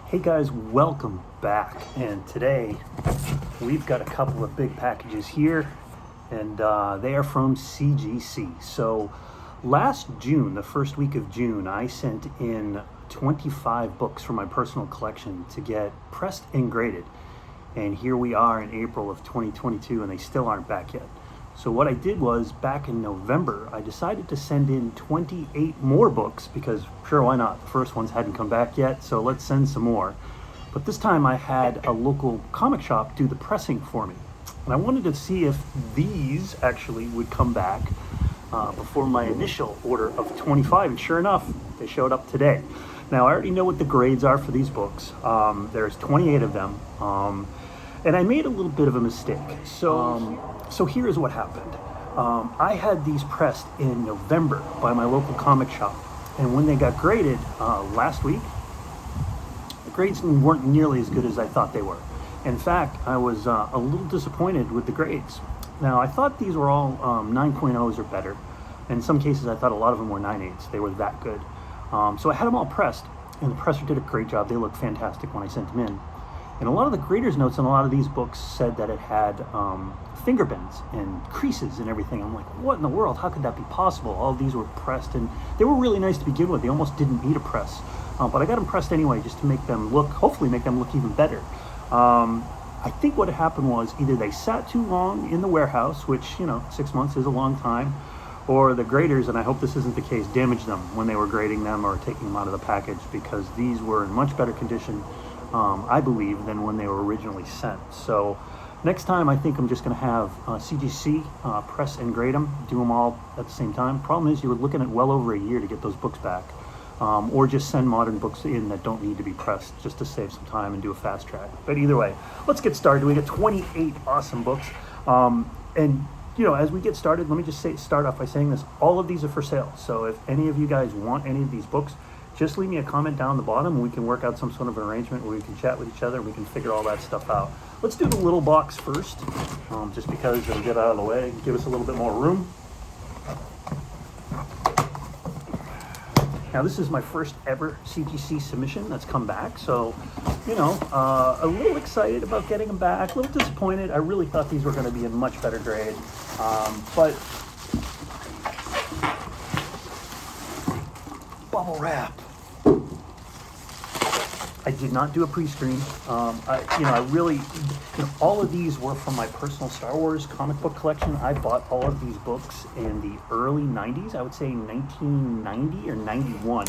Hey guys, welcome back. And today we've got a couple of big packages here, and they are from CGC. So last June, the first week of June, I sent in 25 books from my personal collection to get pressed and graded. And here we are in April of 2022, and they still aren't back yet. So what I did was, back in November, I decided to send in 28 more books because, sure, why not? The first ones hadn't come back yet, so let's send some more. But this time I had a local comic shop do the pressing for me. And I wanted to see if these actually would come back before my initial order of 25. And sure enough, they showed up today. Now, I already know what the grades are for these books. There's 28 of them. And I made a little bit of a mistake. So here's what happened. I had these pressed in November by my local comic shop. And when they got graded last week, the grades weren't nearly as good as I thought they were. In fact, I was a little disappointed with the grades. Now, I thought these were all 9.0s or better. In some cases, I thought a lot of them were 9.8s. They were that good. So I had them all pressed, and the presser did a great job. They looked fantastic when I sent them in. And a lot of the graders' notes on a lot of these books said that it had finger bends and creases and everything. I'm like, what in the world? How could that be possible? All of these were pressed, and they were really nice to begin with. They almost didn't need a press. But I got them pressed anyway just to make them look, hopefully make them look even better. I think what happened was either they sat too long in the warehouse, which, 6 months is a long time, or the graders, and I hope this isn't the case, damaged them when they were grading them or taking them out of the package, because these were in much better condition, I believe, than when they were originally sent. So next time, I think I'm just going to have CGC press and grade them, do them all at the same time. Problem is, you were looking at well over a year to get those books back, or just send modern books in that don't need to be pressed, just to save some time and do a fast track. But either way, let's get started. We got 28 awesome books, and as we get started, let me just start off by saying this: all of these are for sale. So if any of you guys want any of these books, just leave me a comment down the bottom, and we can work out some sort of an arrangement where we can chat with each other and we can figure all that stuff out. Let's do the little box first, just because it'll get out of the way, give us a little bit more room. Now, this is my first ever CGC submission that's come back, so, a little excited about getting them back, a little disappointed. I really thought these were going to be in much better grade, but bubble wrap. I did not do a pre-screen. I really, all of these were from my personal Star Wars comic book collection. I bought all of these books in the early 90s, I would say 1990 or 91.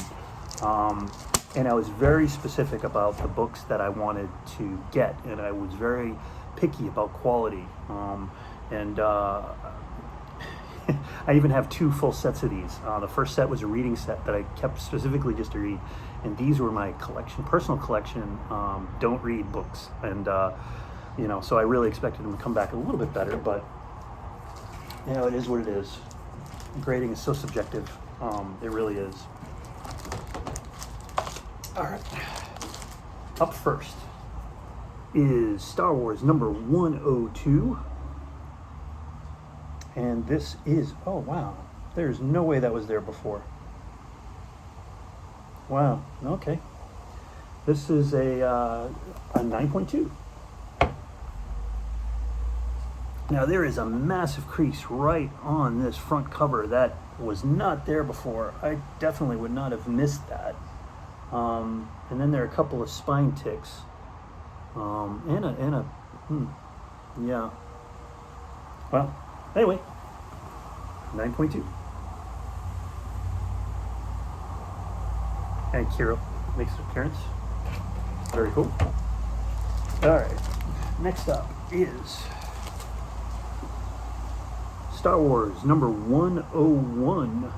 And I was very specific about the books that I wanted to get, and I was very picky about quality. I even have 2 full sets of these. The first set was a reading set that I kept specifically just to read, and these were my personal collection, don't read books. And so I really expected them to come back a little bit better, but it is what it is. Grading is so subjective. It really is. All right. Up first is Star Wars number 102. And this is, oh wow, there's no way that was there before. Wow, okay. This is a 9.2. Now, there is a massive crease right on this front cover that was not there before. I definitely would not have missed that. And then there are a couple of spine ticks. Yeah. Well, anyway, 9.2. And Kiro makes an appearance. Very cool. All right, next up is Star Wars number 101.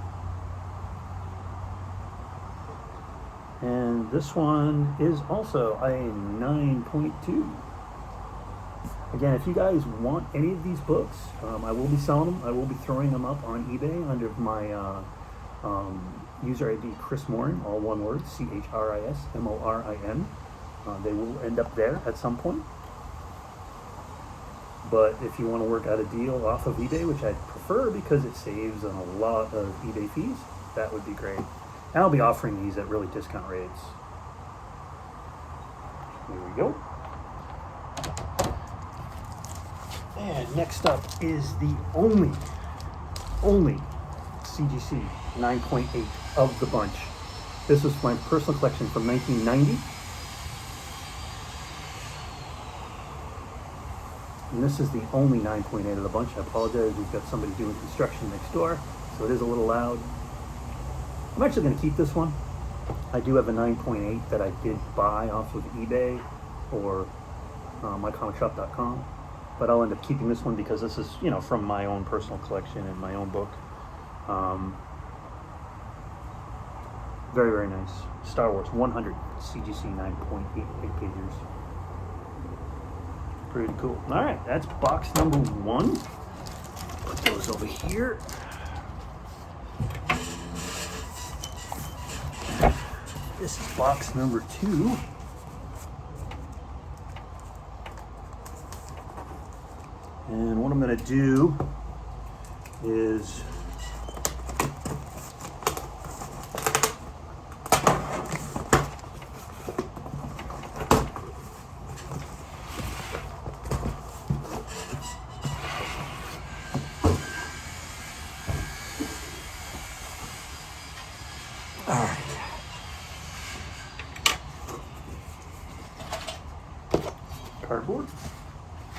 And this one is also a 9.2. Again, if you guys want any of these books, I will be selling them. I will be throwing them up on eBay under my user ID, Chris Morin, all one word, ChrisMorin. They will end up there at some point. But if you want to work out a deal off of eBay, which I'd prefer because it saves on a lot of eBay fees, that would be great. And I'll be offering these at really discount rates. There we go. And next up is the only CGC 9.8 of the bunch. This was my personal collection from 1990. And this is the only 9.8 of the bunch. I apologize, we've got somebody doing construction next door, so it is a little loud. I'm actually going to keep this one. I do have a 9.8 that I did buy off of eBay or mycomicshop.com, but I'll end up keeping this one because this is, you know, from my own personal collection and my own book. Very, very nice. Star Wars 100 CGC 9.8 pages. Pretty cool. All right, that's box number 1. Put those over here. This is box number 2. And what I'm going to do is cardboard.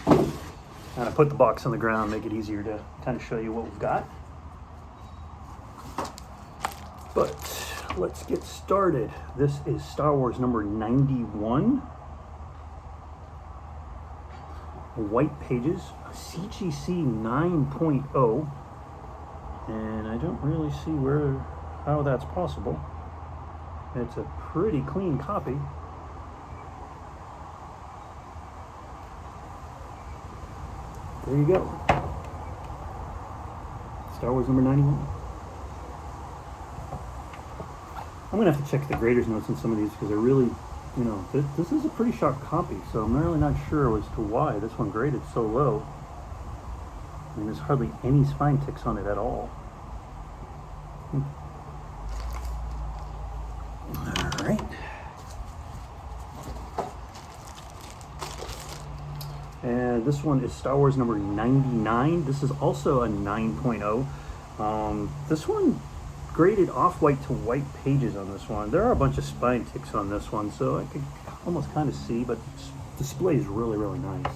And I put the box on the ground, make it easier to kind of show you what we've got. But let's get started. This is Star Wars number 91. White pages, CGC 9.0. And I don't really see how that's possible. It's a pretty clean copy. There you go. Star Wars number 91. I'm going to have to check the grader's notes on some of these because they're really, you know, this is a pretty sharp copy, so I'm really not sure as to why this one graded so low. I mean, there's hardly any spine ticks on it at all. All right. And this one is Star Wars number 99. This is also a 9.0. This one graded off-white to white pages on this one. There are a bunch of spine ticks on this one, so I could almost kind of see, but the display is really, really nice.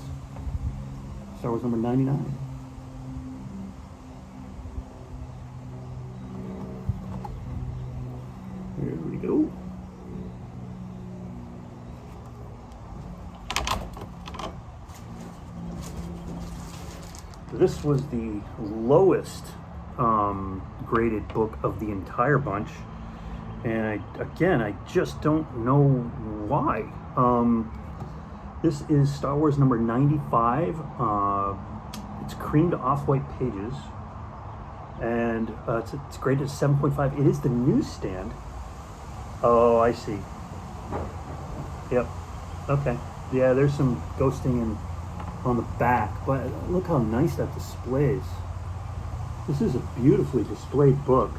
Star Wars number 99. Here we go. This was the lowest graded book of the entire bunch, and I just don't know why. This is Star Wars number 95. It's creamed off-white pages, and it's graded 7.5. It is the newsstand. Oh, I see. Yep. Okay. Yeah, there's some ghosting on the back, but look how nice that displays. This is a beautifully displayed book.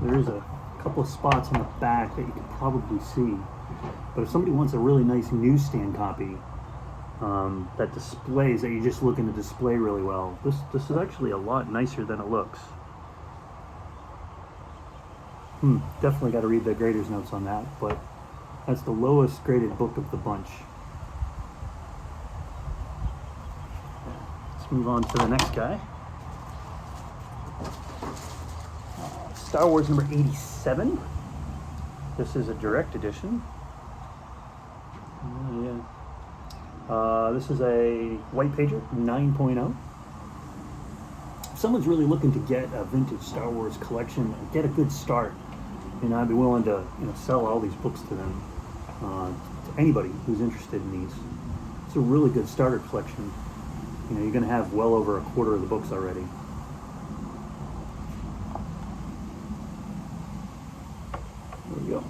There's a couple of spots on the back that you can probably see, but if somebody wants a really nice newsstand copy that displays, that you just look in the display really well, this is actually a lot nicer than it looks. Definitely got to read the grader's notes on that, but that's the lowest graded book of the bunch. Let's move on to the next guy. Star Wars number 87. This is a direct edition. This is a white pager, 9.0. If someone's really looking to get a vintage Star Wars collection and get a good start, and I'd be willing to, sell all these books to them, to anybody who's interested in these. It's a really good starter collection. You're going to have well over a quarter of the books already. There we go.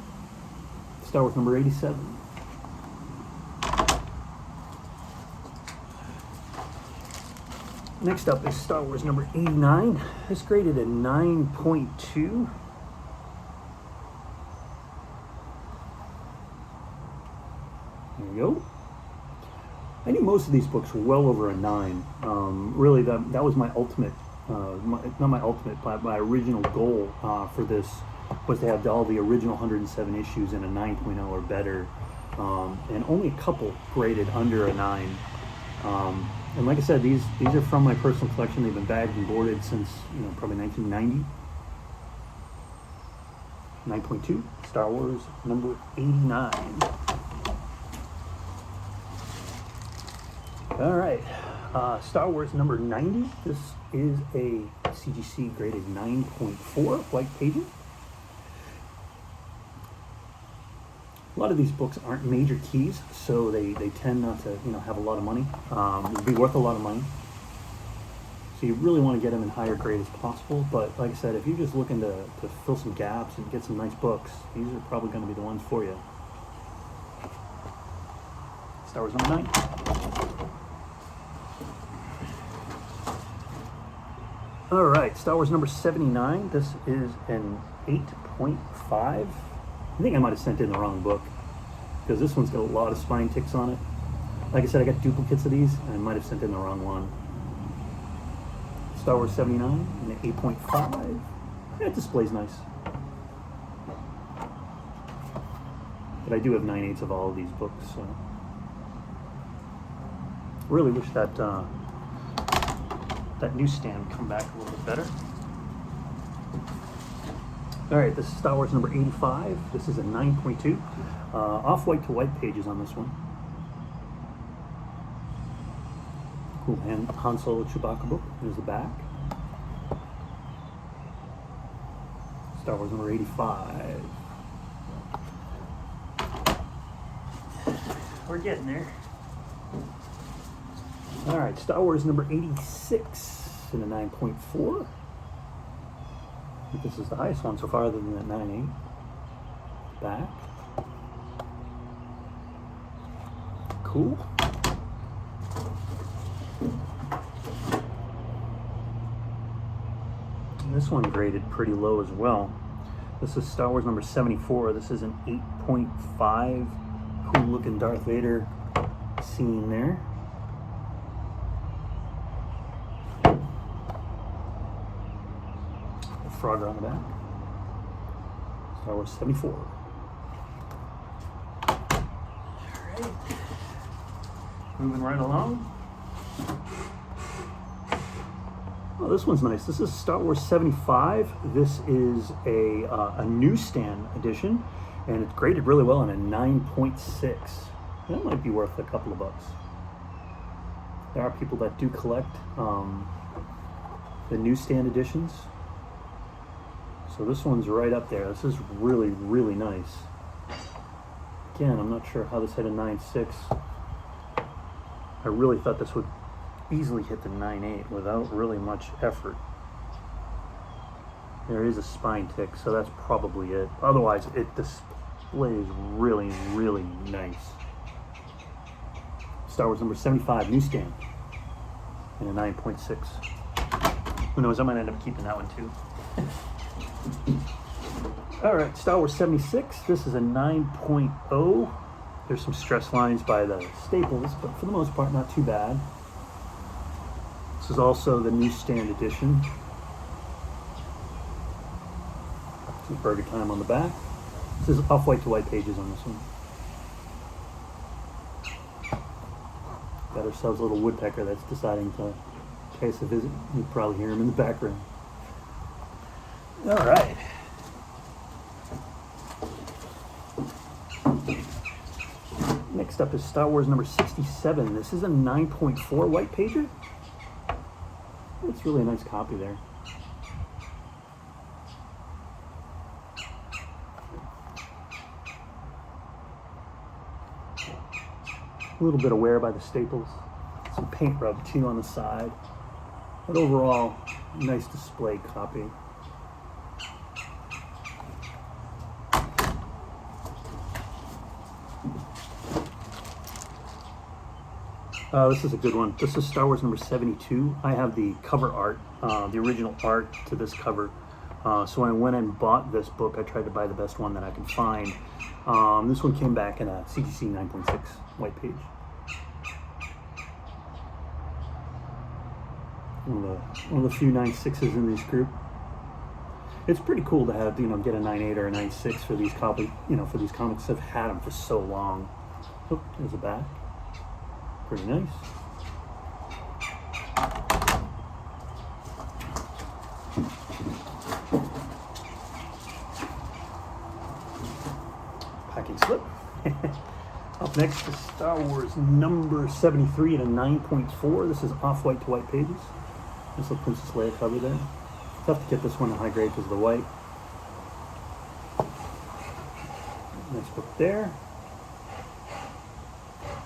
Star Wars number 87. Next up is Star Wars number 89. This graded a 9.2. we go. I knew most of these books were well over a 9. Really, that was my ultimate, not my ultimate, but my original goal for this was to have all the original 107 issues in a 9.0 or better, and only a couple graded under a 9. And like I said, these are from my personal collection. They've been bagged and boarded since probably 1990. 9.2, Star Wars number 89. All right, Star Wars number 90. This is a CGC graded 9.4 white pages. A lot of these books aren't major keys, so they tend not to have a lot of money. It'd be worth a lot of money. So you really want to get them in higher grade as possible. But like I said, if you're just looking to fill some gaps and get some nice books, these are probably going to be the ones for you. Star Wars number 9. All right, Star Wars number 79. This is an 8.5. I think I might have sent in the wrong book because this one's got a lot of spine ticks on it. Like I said, I got duplicates of these and I might have sent in the wrong one. Star Wars 79 and an 8.5. That display's nice. But I do have 9/8 of all of these books, so really wish that that newsstand would come back a little bit better. All right, this is Star Wars number 85. This is a 9.2. Off-white to white pages on this one. Cool Han Solo Chewbacca book. There's the back. Star Wars number 85. We're getting there. All right, Star Wars number 86 in a 9.4. I think this is the highest one so far, other than that 9/8. Back. Cool. And this one graded pretty low as well. This is Star Wars number 74. This is an 8.5. Cool looking Darth Vader scene there. Frogger on the back. Star Wars 74. Alright. Moving right along. Oh, this one's nice. This is Star Wars 75. This is a newsstand edition, and it's graded really well in a 9.6. That might be worth a couple of bucks. There are people that do collect the newsstand editions. So this one's right up there. This is really, really nice. Again, I'm not sure how this hit a 9.6. I really thought this would easily hit the 9.8 without really much effort. There is a spine tick, so that's probably it. Otherwise, it displays really, really nice. Star Wars number 75, newsstand, in a 9.6. Who knows, I might end up keeping that one too. All right, Star Wars 76. This is a 9.0. There's some stress lines by the staples, but for the most part, not too bad. This is also the newsstand edition. Some Burger Time on the back. This is off-white to white pages on this one. Got ourselves a little woodpecker that's deciding to pay us a visit. You probably hear him in the background. All right. Next up is Star Wars number 67. This is a 9.4 white pager. It's really a nice copy there. A little bit of wear by the staples. Some paint rub too on the side. But overall, nice display copy. This is a good one. This is Star Wars number 72. I have the cover art, the original art to this cover So when I went and bought this book, I tried to buy the best one that I could find. This one came back in a CGC 9.6 white page. One of the few 9.6s in this group. It's pretty cool to have, get a 9.8 or a 9.6 for these for these comics. I've had them for so long. Oh, there's a back. Pretty nice. Packing slip. Up next is Star Wars number 73 and a 9.4. This is off-white to white pages. This little Princess Leia cover there. Tough to get this one in high grade because of the white. Nice book there.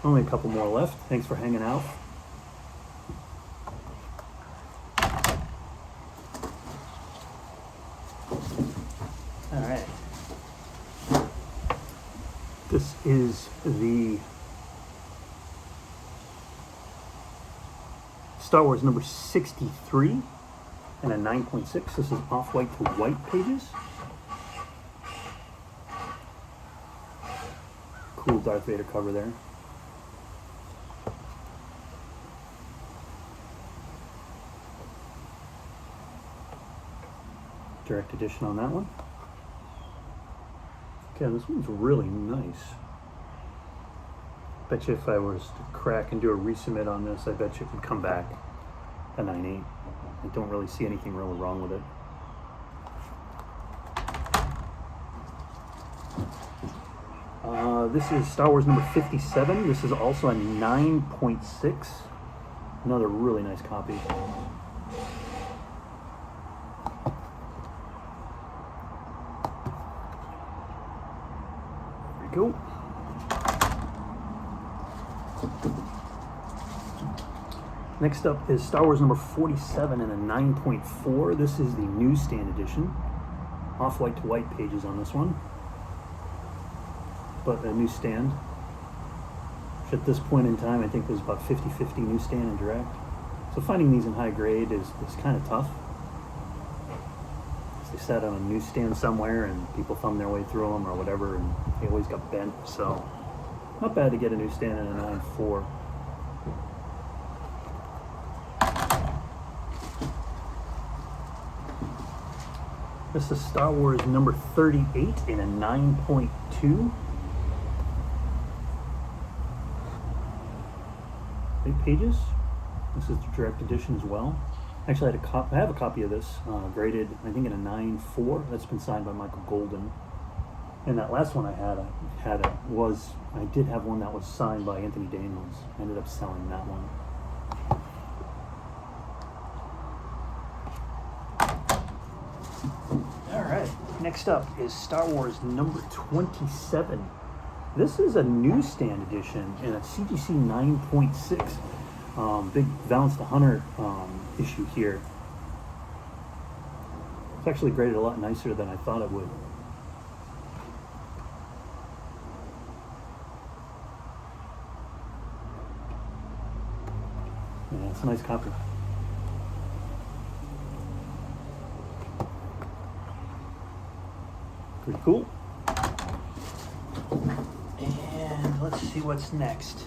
Only a couple more left. Thanks for hanging out. All right. This is the Star Wars number 63 and a 9.6. This is off-white to white pages. Cool Darth Vader cover there. Direct edition on that one. Okay, this one's really nice. Bet you if I was to crack and do a resubmit on this, I bet you it could come back a 9.8. I don't really see anything really wrong with it. This is Star Wars number 57. This is also a 9.6. Another really nice copy. There we go. Next up is Star Wars number 47 and a 9.4. This is the newsstand edition. Off-white to white pages on this one. But a newsstand. Which at this point in time, I think there's about 50-50 newsstand and direct. So finding these in high grade is kind of tough. They sat on a newsstand somewhere and people thumbed their way through them or whatever, and they always got bent. So not bad to get a newsstand in a 9.4. This is Star Wars number 38 in a 9.2. 8 pages. This is the direct edition as well. Actually, I have a copy of this graded, I think, in a 9.4. That's been signed by Michael Golden. And that last one I did have one that was signed by Anthony Daniels. I ended up selling that one. All right, next up is Star Wars number 27. This is a newsstand edition in a CGC 9.6. Big Valance the Hunter issue here. It's actually graded a lot nicer than I thought it would. Yeah, it's a nice copy. Pretty cool. And let's see what's next.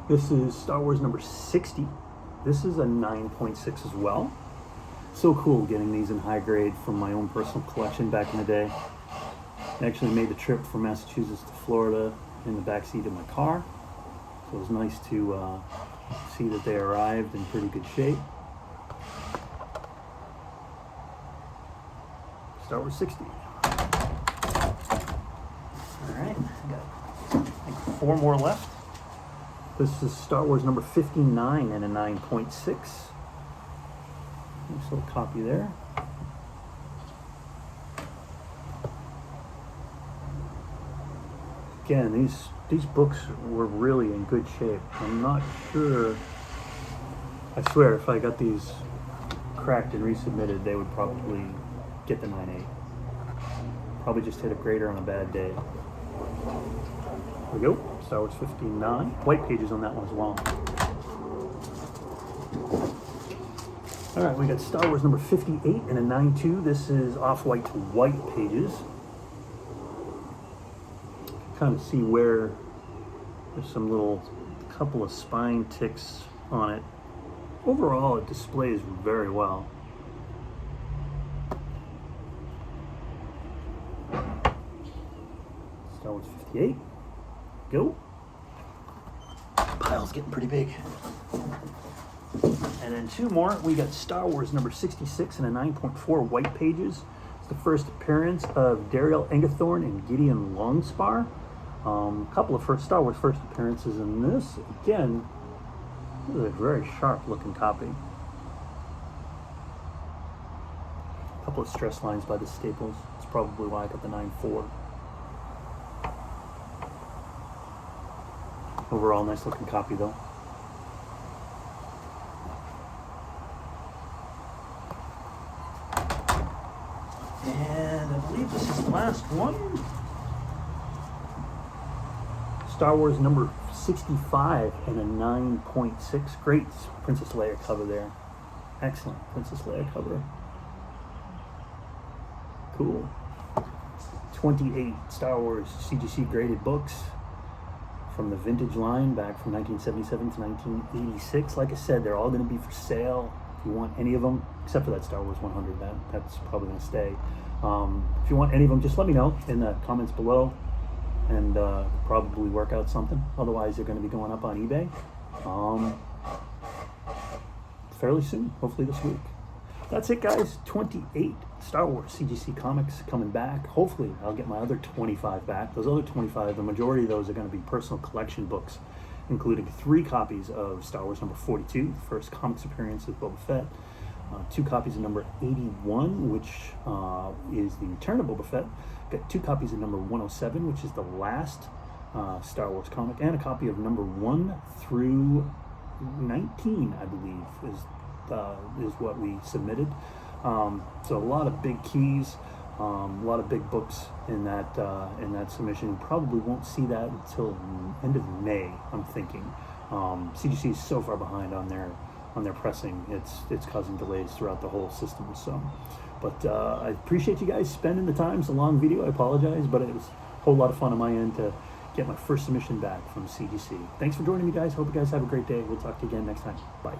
This is Star Wars number 60. This is a 9.6 as well. So cool getting these in high grade from my own personal collection back in the day. I actually made the trip from Massachusetts to Florida in the backseat of my car. So it was nice to see that they arrived in pretty good shape. Star Wars 60. Alright, got I think 4 more left. This is Star Wars number 59 and a 9.6. Nice little copy there. Again, these books were really in good shape. I'm not sure. I swear, if I got these cracked and resubmitted, they would probably get the 9.8. Probably just hit a grader on a bad day. There we go. Star Wars 59. White pages on that one as well. All right, we got Star Wars number 58 and a 9.2. This is off-white to white pages. Kind of see where there's some little couple of spine ticks on it. Overall, it displays very well. Star Wars 58. Go. Pile's getting pretty big. And then two more. We got Star Wars number 66 and a 9.4 white pages. It's the first appearance of Dariel Engathorn and Gideon Longspar. A couple of Star Wars first appearances in this. Again, this is a very sharp looking copy. A couple of stress lines by the staples. It's probably why I got the 9.4. Overall, nice looking copy though. And I believe this is the last one. Star Wars number 65 and a 9.6. Great Princess Leia cover there. Excellent Princess Leia cover. Cool. 28 Star Wars CGC graded books from the vintage line back from 1977 to 1986. Like I said, they're all going to be for sale. If you want any of them, except for that Star Wars 100, that's probably going to stay. If you want any of them, just let me know in the comments below, and probably work out something. Otherwise, they're going to be going up on eBay fairly soon, hopefully this week. That's it, guys. 28 Star Wars CGC comics coming back. Hopefully, I'll get my other 25 back. Those other 25, the majority of those are going to be personal collection books, including 3 copies of Star Wars number 42, the first comics appearance of Boba Fett, 2 copies of number 81, which is the Return of Boba Fett. Got 2 copies of number 107, which is the last Star Wars comic, and a copy of number 1 through 19, I believe, is what we submitted. So a lot of big keys, a lot of big books in that submission. Probably won't see that until end of May, I'm thinking. CGC is so far behind on their pressing, it's causing delays throughout the whole system. So, but I appreciate you guys spending the time. It's a long video, I apologize, but it was a whole lot of fun on my end to get my first submission back from CGC. Thanks for joining me, guys. Hope you guys have a great day. We'll talk to you again next time. Bye.